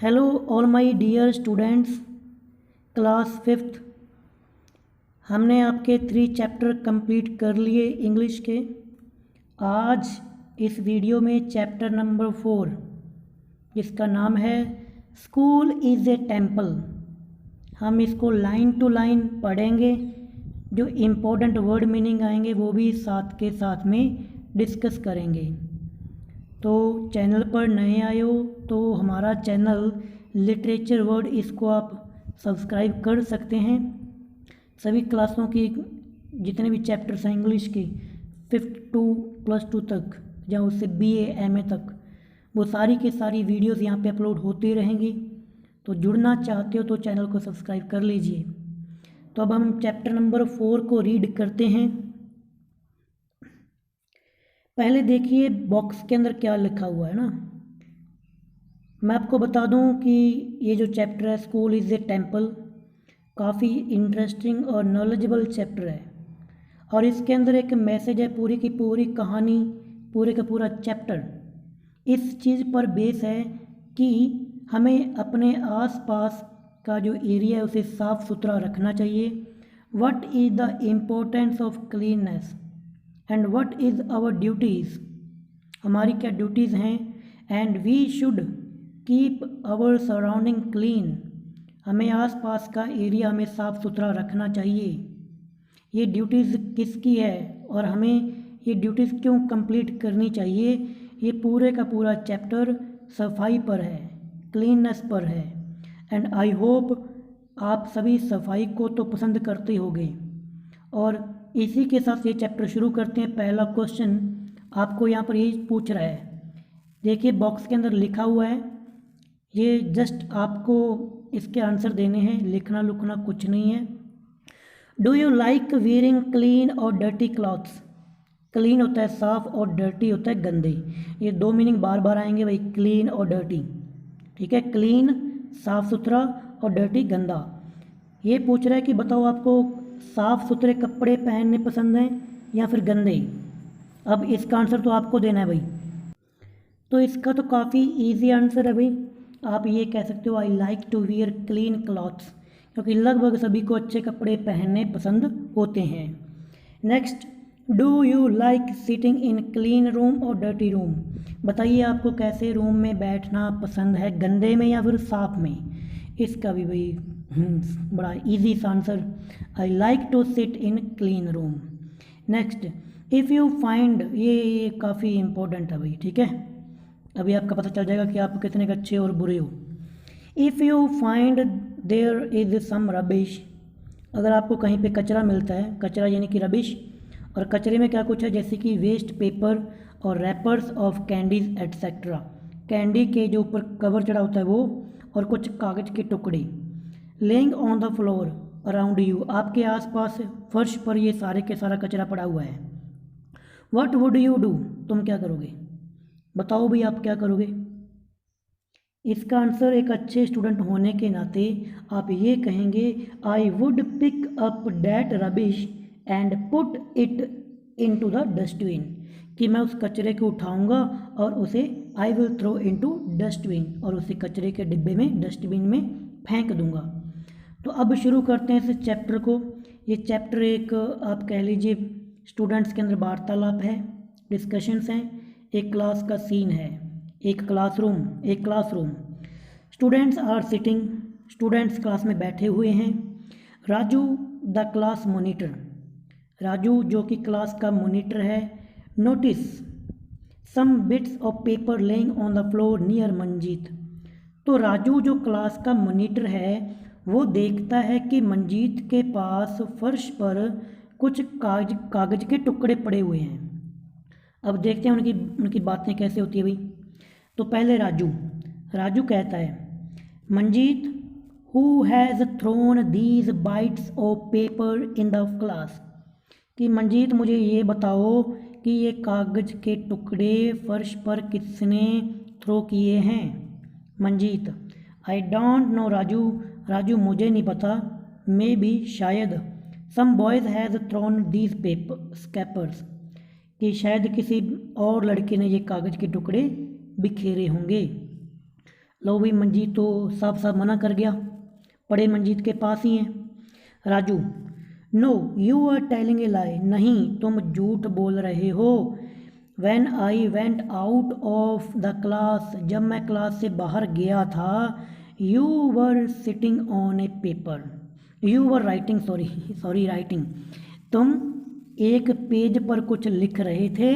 Hello all my dear students, class fifth. हमने आपके 3 chapter complete कर लिए इंग्लिश के। आज इस वीडियो में चैप्टर नंबर 4 जिसका नाम है स्कूल इज़ ए टेम्पल, हम इसको लाइन टू लाइन पढ़ेंगे। जो इम्पोर्टेंट वर्ड मीनिंग आएंगे वो भी साथ के साथ में डिस्कस करेंगे। तो चैनल पर नए आए हो तो हमारा चैनल लिटरेचर वर्ड, इसको आप सब्सक्राइब कर सकते हैं। सभी क्लासों की जितने भी चैप्टर्स हैं इंग्लिश की 5th to +2 तक या उससे BA MA तक, वो सारी की सारी वीडियोस यहाँ पे अपलोड होती रहेंगी। तो जुड़ना चाहते हो तो चैनल को सब्सक्राइब कर लीजिए। तो अब हम चैप्टर नंबर 4 को रीड करते हैं। पहले देखिए बॉक्स के अंदर क्या लिखा हुआ है ना। मैं आपको बता दूं कि ये जो चैप्टर है स्कूल इज़ ए टेम्पल, काफ़ी इंटरेस्टिंग और नॉलेजेबल चैप्टर है। और इसके अंदर एक मैसेज है, पूरी की पूरी कहानी, पूरे का पूरा चैप्टर इस चीज़ पर बेस है कि हमें अपने आसपास का जो एरिया है उसे साफ़ सुथरा रखना चाहिए। What is the importance of cleanness and what is our duties, हमारी क्या ड्यूटीज़ हैं। And we should keep our surrounding clean, हमें आसपास का एरिया हमें साफ़ सुथरा रखना चाहिए। ये ड्यूटीज़ किसकी है और हमें ये ड्यूटीज़ क्यों कंप्लीट करनी चाहिए, ये पूरे का पूरा चैप्टर सफाई पर है, क्लीननेस पर है। एंड आई होप आप सभी सफाई को तो पसंद करते होंगे। और इसी के साथ ये चैप्टर शुरू करते हैं। पहला क्वेश्चन आपको यहाँ पर यही पूछ रहा है, देखिए बॉक्स के अंदर लिखा हुआ है, ये जस्ट आपको इसके आंसर देने हैं, लिखना लुखना कुछ नहीं है। Do you like wearing clean और डर्टी क्लॉथ्स। क्लीन होता है साफ़ और डर्टी होता है गंदे। ये 2 मीनिंग बार बार आएंगे भाई, क्लीन और डर्टी। ठीक है, क्लीन साफ़ सुथरा और डर्टी गंदा। ये पूछ रहा है कि बताओ आपको साफ़ सुथरे कपड़े पहनने पसंद हैं या फिर गंदे। अब इसका आंसर तो आपको देना है भाई। तो इसका तो काफ़ी इजी आंसर है भाई, आप ये कह सकते हो I like to wear clean clothes, क्योंकि लगभग सभी को अच्छे कपड़े पहनने पसंद होते हैं। Next, do you like sitting in clean room और डर्टी रूम, बताइए आपको कैसे रूम में बैठना पसंद है, गंदे में या फिर साफ़ में। इसका भी भाई बड़ा इजी सा answer, I like to sit in clean room. Next, if you find, ये काफ़ी इम्पोर्टेंट है भाई। ठीक है, अभी आपका पता चल जाएगा कि आप कितने अच्छे और बुरे हो। If you find there is some rubbish, अगर आपको कहीं पे कचरा मिलता है, कचरा यानी कि रबिश, और कचरे में क्या कुछ है जैसे कि वेस्ट पेपर और rappers of candies etcetera, candy के जो ऊपर कवर चढ़ा होता है वो, और कुछ कागज़ के टुकड़े, laying on the floor around you, आपके आसपास फर्श पर ये सारे के सारा कचरा पड़ा हुआ है। व्हाट वुड यू डू, तुम क्या करोगे, बताओ भाई आप क्या करोगे। इसका आंसर एक अच्छे स्टूडेंट होने के नाते आप ये कहेंगे, I would pick up that rubbish and put it into the dustbin, कि मैं उस कचरे को उठाऊंगा और उसे I will throw into dustbin, और उसे कचरे के डिब्बे में, डस्टबिन में फेंक दूंगा। तो अब शुरू करते हैं इस चैप्टर को। ये चैप्टर एक आप कह लीजिए स्टूडेंट्स के अंदर वार्तालाप है, डिस्कशंस हैं, एक क्लास का सीन है, एक classroom. Students are sitting, students class में बैठे हुए हैं। Raju the class monitor, Raju जो कि क्लास का मॉनिटर है। Notice some bits of paper laying on the floor near Manjeet, तो राजू जो क्लास का मॉनिटर है वो देखता है कि मंजीत के पास फर्श पर कुछ कागज के टुकड़े पड़े हुए हैं। अब देखते हैं उनकी बातें कैसे होती है भाई। तो पहले राजू कहता है, Manjeet who has thrown these bytes of paper in the class, कि मंजीत मुझे ये बताओ कि ये कागज़ के टुकड़े फर्श पर किसने थ्रो किए हैं। Manjeet, I don't know Raju मुझे नहीं पता, मे बी शायद, some boys has thrown these paper scrapers, कि शायद किसी और लड़के ने ये कागज़ के टुकड़े बिखेरे होंगे। लो भाई मंजीत तो साफ साफ मना कर गया, पड़े मंजीत के पास ही हैं। Raju, no you are telling a lie, नहीं तुम झूठ बोल रहे हो। When I went out of the class, जब मैं क्लास से बाहर गया था, you were sitting on a paper, you were writing, sorry writing, तुम एक पेज पर कुछ लिख रहे थे।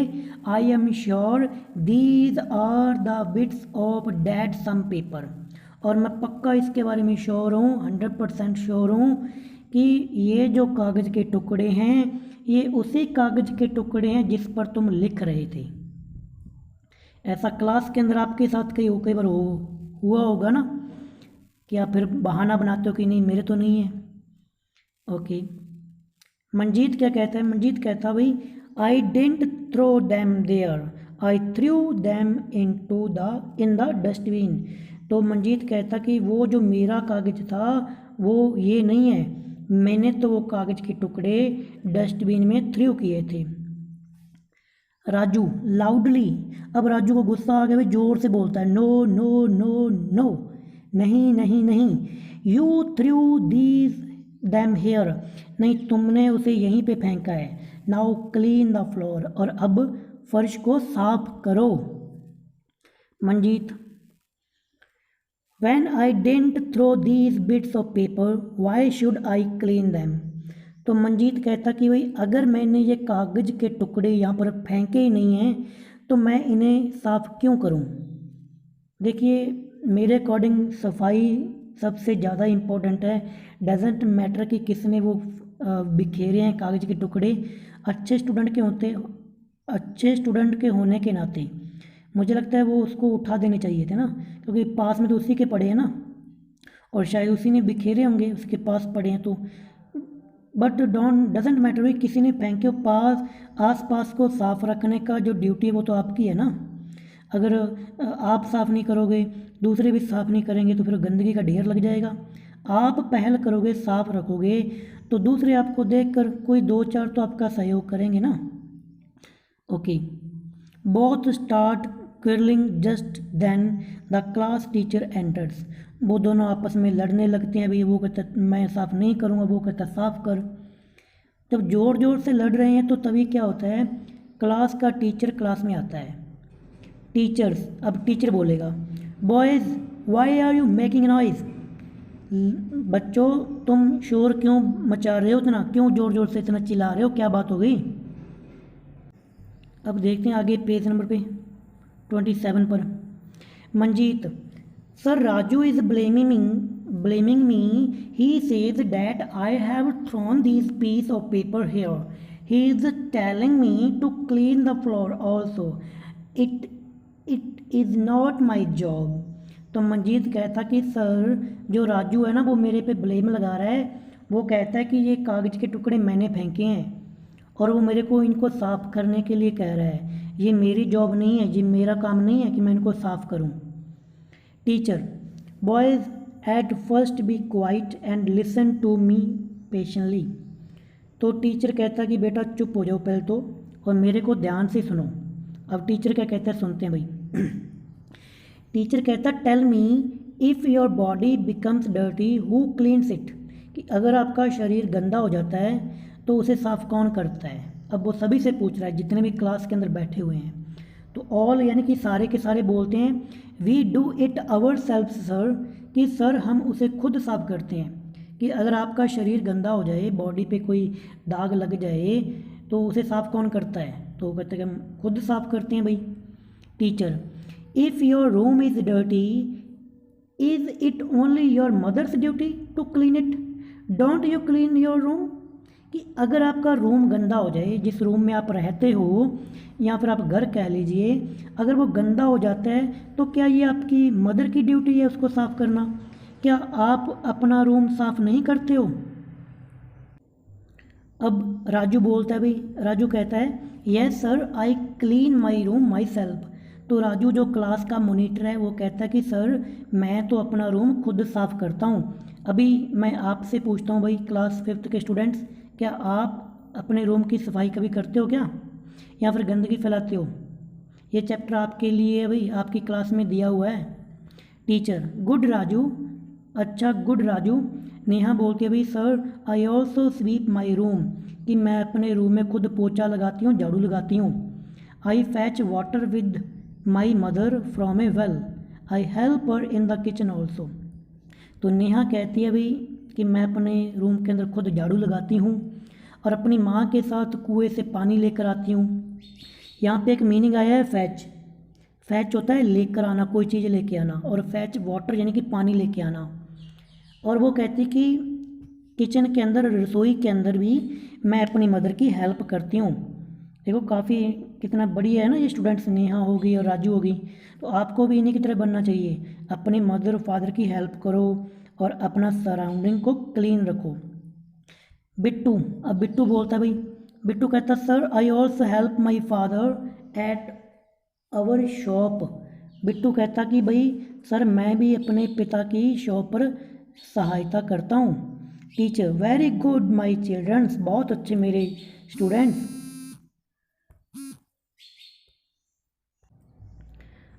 I am sure these are the bits of that some paper, और मैं पक्का इसके बारे में श्योर हूँ, 100% श्योर हूँ कि ये जो कागज़ के टुकड़े हैं ये उसी कागज़ के टुकड़े हैं जिस पर तुम लिख रहे थे। ऐसा क्लास के अंदर आपके साथ कई बार हुआ होगा ना, कि आप फिर बहाना बनाते हो कि नहीं मेरे तो नहीं है। ओके, मंजीत क्या कहता है? मंजीत कहता भाई I didn't throw them there, I threw them in the dustbin. तो मंजीत कहता कि वो जो मेरा कागज़ था वो ये नहीं है, मैंने तो वो कागज़ के टुकड़े डस्टबिन में थ्रू किए थे। राजू लाउडली, अब राजू को गुस्सा आ गया भाई, जोर से बोलता है नो नो नो नो, नहीं नहीं नहीं, you threw these them here, नहीं तुमने उसे यहीं पे फेंका है। नाउ क्लीन द फ्लोर, और अब फर्श को साफ करो। Manjeet, when I didn't throw these bits of paper why should I clean them. तो मंजीत कहता कि भाई अगर मैंने ये कागज़ के टुकड़े यहाँ पर फेंके ही नहीं हैं तो मैं इन्हें साफ़ क्यों करूँ। देखिए मेरे अकॉर्डिंग सफाई सबसे ज़्यादा इम्पोर्टेंट है। डजेंट मैटर कि किसने वो बिखेरे हैं कागज़ के टुकड़े। अच्छे स्टूडेंट के होने के नाते मुझे लगता है वो उसको उठा देने चाहिए थे ना, क्योंकि पास में तो उसी के पड़े हैं ना, और शायद उसी ने बिखेरे होंगे, उसके पास पड़े हैं तो। बट डजेंट मैटर भाई, किसी ने फेंके पास आस पास को साफ़ रखने का जो ड्यूटी है वो तो आपकी है ना। अगर आप साफ़ नहीं करोगे दूसरे भी साफ़ नहीं करेंगे तो फिर गंदगी का ढेर लग जाएगा। आप पहल करोगे, साफ़ रखोगे तो दूसरे आपको देखकर कोई दो चार तो आपका सहयोग करेंगे ना। Okay, both start quarrelling just then the class teacher enters. वो दोनों आपस में लड़ने लगते हैं, भाई वो कहता मैं साफ़ नहीं करूँगा, वो कहता साफ़ कर। जब ज़ोर ज़ोर से लड़ रहे हैं तो तभी क्या होता है, क्लास का टीचर क्लास में आता है। टीचर्स, अब टीचर बोलेगा boys why are you making noise, बच्चों तुम शोर क्यों मचा रहे हो इतना, क्यों ज़ोर ज़ोर से इतना चिल्ला रहे हो, क्या बात हो गई। अब देखते हैं आगे पेज नंबर पे 27 पर। Manjeet, sir Raju is blaming me, he says that I have thrown this piece of paper here, he is telling me to clean the floor also, it is not my job. तो मंजीत कहता कि sir जो राजू है ना वो मेरे पे ब्लेम लगा रहा है, वो कहता है कि ये कागज़ के टुकड़े मैंने फेंके हैं और वो मेरे को इनको साफ़ करने के लिए कह रहा है। ये मेरी जॉब नहीं है, ये मेरा काम नहीं है कि मैं इनको साफ़ करूं। Teacher, boys at first be quiet and listen to me patiently. तो टीचर कहता कि बेटा चुप हो जाओ पहले तो और मेरे को ध्यान से सुनो। अब टीचर क्या कहता है सुनते हैं भाई। टीचर कहता tell me if your body becomes dirty who cleans it, कि अगर आपका शरीर गंदा हो जाता है तो उसे साफ़ कौन करता है। अब वो सभी से पूछ रहा है जितने भी क्लास के अंदर बैठे हुए हैं। तो ऑल यानी कि सारे के सारे बोलते हैं we do it our self sir, कि सर हम उसे खुद साफ़ करते हैं। कि अगर आपका शरीर गंदा हो जाए, बॉडी पे कोई दाग लग जाए तो उसे साफ़ कौन करता है, तो कहते हैं हम खुद साफ़ करते हैं भाई। Teacher, if your room is dirty is it only your mother's duty to clean it, don't you clean your room. कि अगर आपका रूम गंदा हो जाए, जिस रूम में आप रहते हो या फिर आप घर कह लीजिए, अगर वो गंदा हो जाता है तो क्या ये आपकी मदर की ड्यूटी है उसको साफ़ करना? क्या आप अपना रूम साफ़ नहीं करते हो? अब राजू बोलता है भाई, राजू कहता है yes sir I clean my room my self. तो राजू जो क्लास का मॉनिटर है वो कहता है कि सर मैं तो अपना रूम खुद साफ़ करता हूँ। अभी मैं आपसे पूछता हूँ भाई क्लास 5th के स्टूडेंट्स, क्या आप अपने रूम की सफाई कभी करते हो क्या, या फिर गंदगी फैलाते हो? ये चैप्टर आपके लिए भाई आपकी क्लास में दिया हुआ है। टीचर गुड राजू, अच्छा गुड राजू। नेहा बोलती है भाई sir I also sweep my room, कि मैं अपने रूम में खुद पोछा लगाती हूँ, झाड़ू लगाती हूँ। I fetch water with my mother from a well, I help her in the kitchen also. तो नेहा कहती है भाई कि मैं अपने रूम के अंदर खुद झाड़ू लगाती हूँ और अपनी माँ के साथ कुएं से पानी लेकर आती हूँ। यहाँ पे एक मीनिंग आया है फैच। फैच होता है लेकर आना, कोई चीज़ लेके आना, और फैच वाटर यानी कि पानी लेके आना। और वो कहती कि किचन के अंदर, रसोई के अंदर भी मैं अपनी मदर की हेल्प करती हूँ। देखो काफ़ी कितना बढ़िया है ना ये स्टूडेंट्स, नेहा होगी और राजू होगी। तो आपको भी इन्हीं की तरह बनना चाहिए, अपने मदर फादर की हेल्प करो और अपना सराउंडिंग को क्लीन रखो। बिट्टू, अब बिट्टू बोलता है भाई, बिट्टू कहता sir I also help my father at our shop. Bittu कहता कि भाई सर मैं भी अपने पिता की शॉप पर सहायता करता हूँ। Teacher very good my childrens, बहुत अच्छे मेरे स्टूडेंट्स।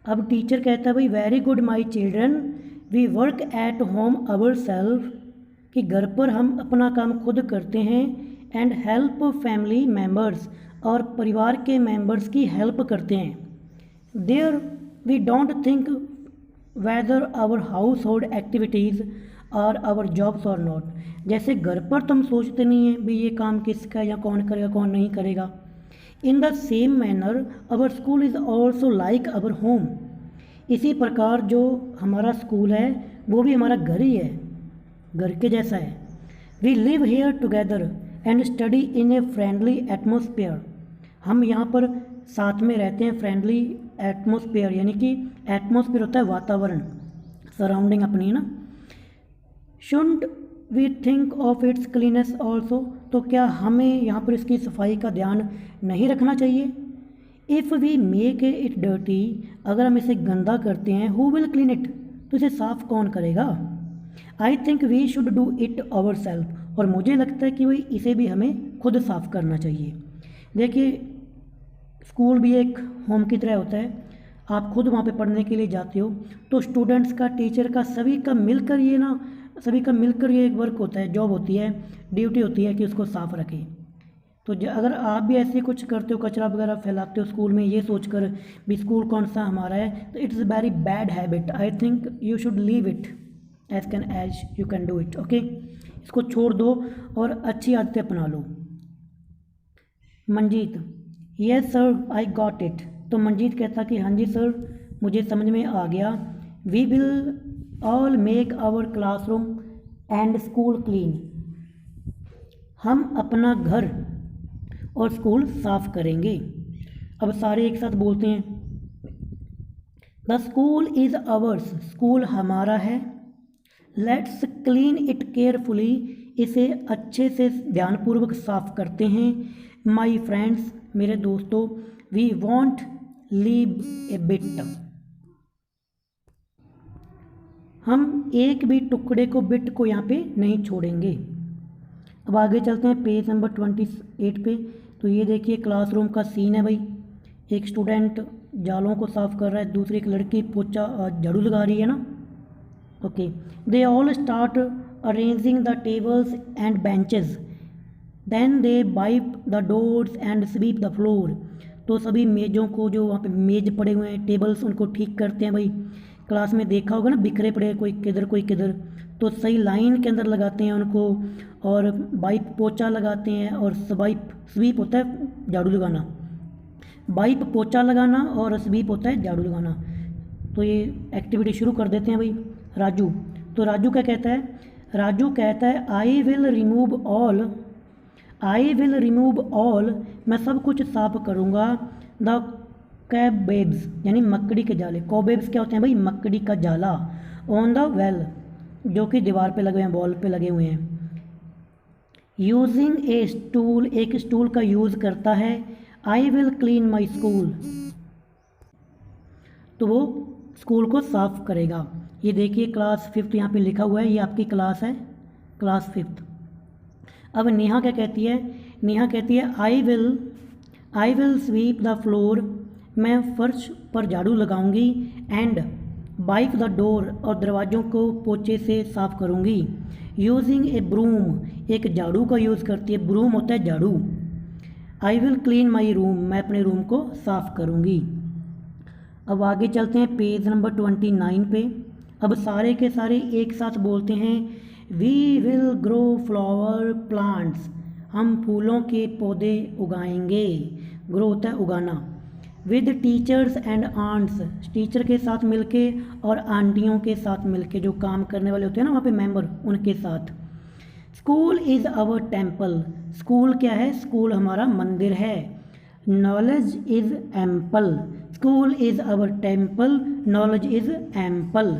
अब टीचर कहता है भाई very good my children, we work at home our self, कि घर पर हम अपना काम खुद करते हैं, एंड हेल्प फैमिली मेम्बर्स, और परिवार के मेंबर्स की हेल्प करते हैं। There we don't think whether our household activities और आवर जॉब्स और नॉट, जैसे घर पर तुम सोचते नहीं हैं भी ये काम किसका या कौन करेगा कौन नहीं करेगा। In the same manner our school is also like our home, इसी प्रकार जो हमारा स्कूल है वो भी हमारा घर ही है, घर के जैसा है। We live here together and study in a friendly atmosphere, हम यहाँ पर साथ में रहते हैं। फ्रेंडली एटमोसफियर यानी कि एटमोसफियर होता है वातावरण, सराउंडिंग अपनी है ना। Should we think of its cleanness also, तो क्या हमें यहाँ पर इसकी सफाई का ध्यान नहीं रखना चाहिए। If we make it dirty, अगर हम इसे गंदा करते हैं, हु विल क्लीन इट, तो इसे साफ़ कौन करेगा। I think we should do it our self, और मुझे लगता है कि भाई इसे भी हमें खुद साफ़ करना चाहिए। देखिए स्कूल भी एक होम की तरह होता है, आप खुद वहाँ पे पढ़ने के लिए जाते हो, तो स्टूडेंट्स का, टीचर का, सभी का मिलकर ये एक वर्क होता है, जॉब होती है, ड्यूटी होती है कि उसको साफ़ रखें। तो अगर आप भी ऐसे कुछ करते हो, कचरा वगैरह फैलाते हो स्कूल में ये सोचकर भी स्कूल कौन सा हमारा है, तो it's a very bad habit. I think you should leave it as you can do it. Okay, इसको छोड़ दो और अच्छी आदतें अपना लो। Manjeet, yes sir I got it, तो मंजीत कहता कि हाँ जी सर मुझे समझ में आ गया। We will all make our classroom and school clean, हम अपना घर और स्कूल साफ करेंगे। अब सारे एक साथ बोलते हैं, the school is hours, school हमारा है। लेट्स क्लीन इट केयरफुली, इसे अच्छे से ध्यानपूर्वक साफ करते हैं। माई फ्रेंड्स, मेरे दोस्तों, we won't leave a bit, हम एक भी टुकड़े को, बिट को यहाँ पे नहीं छोड़ेंगे। अब आगे चलते हैं पेज नंबर 28 पे। तो ये देखिए क्लासरूम का सीन है भाई, एक स्टूडेंट जालों को साफ़ कर रहा है, दूसरी एक लड़की पोछा झाड़ू लगा रही है ना। Okay, they all start arranging the tables and benches, then they wipe the doors and sweep the floor, तो सभी मेज़ों को, जो वहाँ पे मेज़ पड़े हुए हैं, टेबल्स, उनको ठीक करते हैं भाई। क्लास में देखा होगा ना, बिखरे पड़े, कोई किधर कोई किधर, तो सही लाइन के अंदर लगाते हैं उनको, और वाइप पोछा लगाते हैं, और स्वीप होता है झाड़ू लगाना, वाइप पोछा लगाना और स्वीप होता है झाड़ू लगाना। तो ये एक्टिविटी शुरू कर देते हैं भाई। राजू, तो राजू क्या कहता है, राजू कहता है आई विल रिमूव ऑल, मैं सब कुछ साफ करूँगा। द कॉबवेब्स, यानी मकड़ी के जाले, कॉबवेब्स क्या होते हैं भाई, मकड़ी का जाला। ऑन द वेल, जो कि दीवार पे लगे हुए हैं, वॉल पे लगे हुए हैं। यूजिंग ए स्टूल, एक स्टूल का यूज़ करता है। I will clean my school, तो वो स्कूल को साफ करेगा। ये देखिए क्लास 5 यहाँ पे लिखा हुआ है, ये आपकी क्लास है, क्लास 5। अब नेहा क्या कहती है, नेहा कहती है I will SVEEP the floor, मैं फर्श पर झाड़ू लगाऊंगी। एंड वाइप द डोर, और दरवाज़ों को पोछे से साफ़ करूँगी। यूजिंग ए ब्रूम, एक झाड़ू का यूज़ करती है, ब्रूम होता है झाड़ू। I will clean my room, मैं अपने रूम को साफ़ करूँगी। अब आगे चलते हैं पेज नंबर 29 पे। अब सारे के सारे एक साथ बोलते हैं, we will grow flower plants, हम फूलों के पौधे उगाएंगे। ग्रो होता है उगाना। With teachers and aunts, teacher के साथ मिलके और आंटियों के साथ मिलके, जो काम करने वाले होते हैं ना वहाँ पे मेंबर, उनके साथ। School is our temple, school क्या है? स्कूल हमारा मंदिर है। Knowledge is ample, school is our temple, knowledge is ample.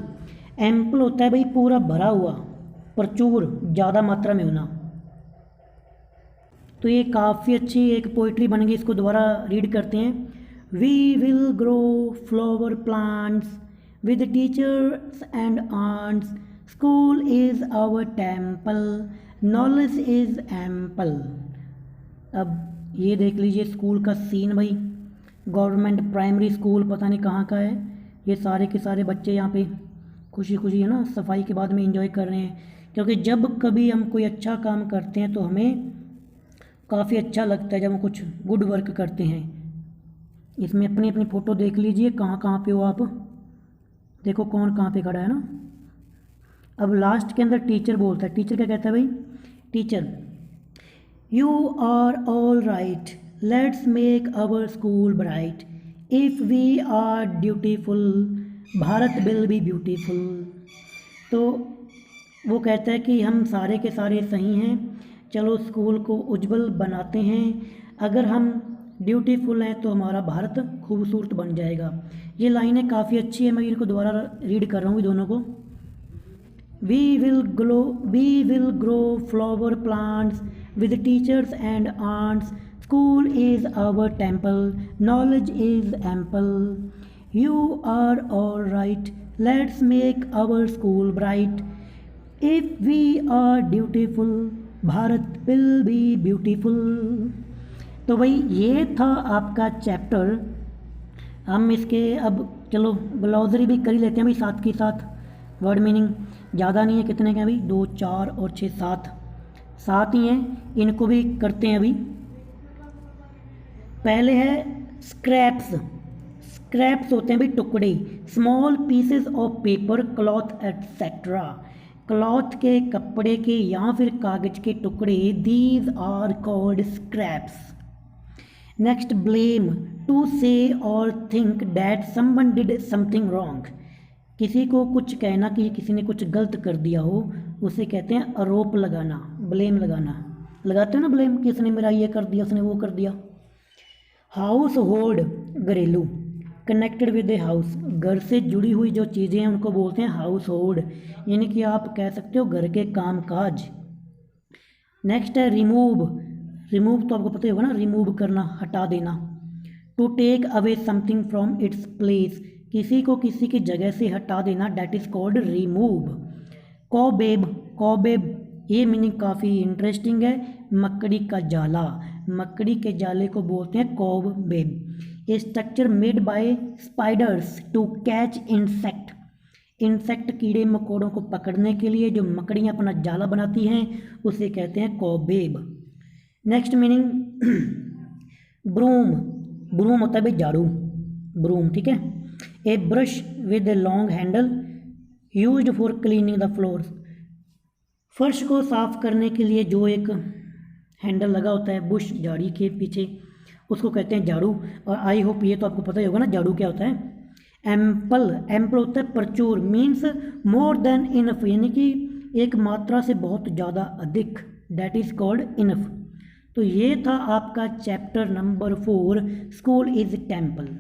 Ample होता है भाई पूरा भरा हुआ, प्रचुर, ज़्यादा मात्रा में होना। तो ये काफ़ी अच्छी एक पोइट्री बन गई, इसको दोबारा रीड करते हैं। We will grow flower plants with teachers and aunts, school is our temple, knowledge is ample. अब ये देख लीजिए स्कूल का सीन भाई, गवर्नमेंट प्राइमरी स्कूल पता नहीं कहाँ का है। ये सारे के सारे बच्चे यहाँ पे खुशी खुशी है ना सफाई के बाद में एंजॉय कर रहे हैं, क्योंकि जब कभी हम कोई अच्छा काम करते हैं तो हमें काफ़ी अच्छा लगता है जब हम कुछ गुड वर्क करते हैं। इसमें अपनी अपनी फ़ोटो देख लीजिए, कहाँ कहाँ पे हो आप, देखो कौन कहाँ पे खड़ा है ना। अब लास्ट के अंदर टीचर बोलता है, टीचर क्या कहता है भाई? Teacher, you are all right, let's make our school bright, if we are dutiful, Bharat will be beautiful. तो वो कहता है कि हम सारे के सारे सही हैं, चलो स्कूल को उज्जवल बनाते हैं, अगर हम ड्यूटीफुल हैं तो हमारा भारत खूबसूरत बन जाएगा। ये लाइनें काफ़ी अच्छी है, मैं इनको दोबारा रीड कर रहा हूँ दोनों को। We will grow flower plants with teachers and aunts. School is our temple, knowledge is ample. You are all right, let's make our school bright. If we are dutiful, Bharat will be beautiful. तो भाई ये था आपका chapter. हम इसके अब चलो glossary भी कर ही लेते हैं भाई साथ के साथ। वर्ड मीनिंग ज़्यादा नहीं है, कितने के हैं भाई? 2, 4 और 6, 7 ही हैं, इनको भी करते हैं अभी। पहले है स्क्रैप्स। स्क्रैप्स होते हैं भाई टुकड़े, small pieces of paper, cloth etcetera. Cloth के, कपड़े के या फिर कागज के टुकड़े, these are called scraps. Next blame, to say और think that someone did something wrong, किसी को कुछ कहना कि किसी ने कुछ गलत कर दिया हो, उसे कहते हैं आरोप लगाना, ब्लेम लगाना। लगाते हो ना ब्लेम, कि इसने मेरा ये कर दिया, उसने वो कर दिया। हाउस होल्ड, घरेलू, कनेक्टेड विद ए हाउस, घर से जुड़ी हुई जो चीज़ें हैं उनको बोलते हैं हाउस होल्ड, यानी कि आप कह सकते हो घर के काम काज। नेक्स्ट है रिमूव। रिमूव तो आपको पता ही होगा ना, रिमूव करना, हटा देना। To take away something from its place, किसी को किसी की जगह से हटा देना, that is called remove. Cobweb, cobweb ये मीनिंग काफ़ी इंटरेस्टिंग है, मकड़ी का जाला, मकड़ी के जाले को बोलते हैं cobweb. A structure made by spiders to catch insect, insect कीड़े मकोड़ों को पकड़ने के लिए जो मकड़ियाँ अपना जाला बनाती हैं उसे कहते हैं cobweb. Next meaning broom, broom होता है भाई झाड़ू, ब्रूम, ठीक है। A brush with a long handle used for cleaning the floors, फर्श को साफ करने के लिए जो एक हैंडल लगा होता है बुश, झाड़ी के पीछे, उसको कहते हैं झाड़ू। और आई होप ये तो आपको पता ही होगा ना झाड़ू क्या होता है। एम्पल, एम्पल होता है प्रचुर, मीन्स मोर देन इनफ, यानी कि एक मात्रा से बहुत ज़्यादा अधिक, डैट इज़ कॉल्ड इनफ। तो ये था आपका chapter number 4, school is temple.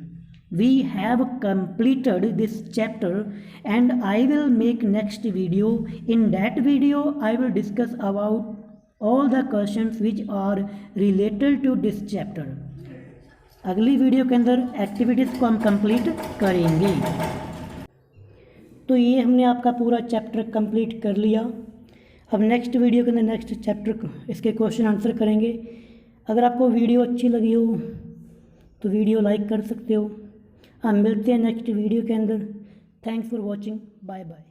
We have completed this chapter and I will make next video. In that video I will discuss about all the questions which are related to this chapter. अगली video के अंदर activities को हम complete करेंगे। तो ये हमने आपका पूरा चैप्टर कंप्लीट कर लिया। अब नेक्स्ट वीडियो के अंदर नेक्स्ट चैप्टर इसके क्वेश्चन आंसर करेंगे। अगर आपको वीडियो अच्छी लगी हो तो वीडियो लाइक कर सकते हो। हम मिलते हैं नेक्स्ट वीडियो के अंदर, thanks for watching, bye bye.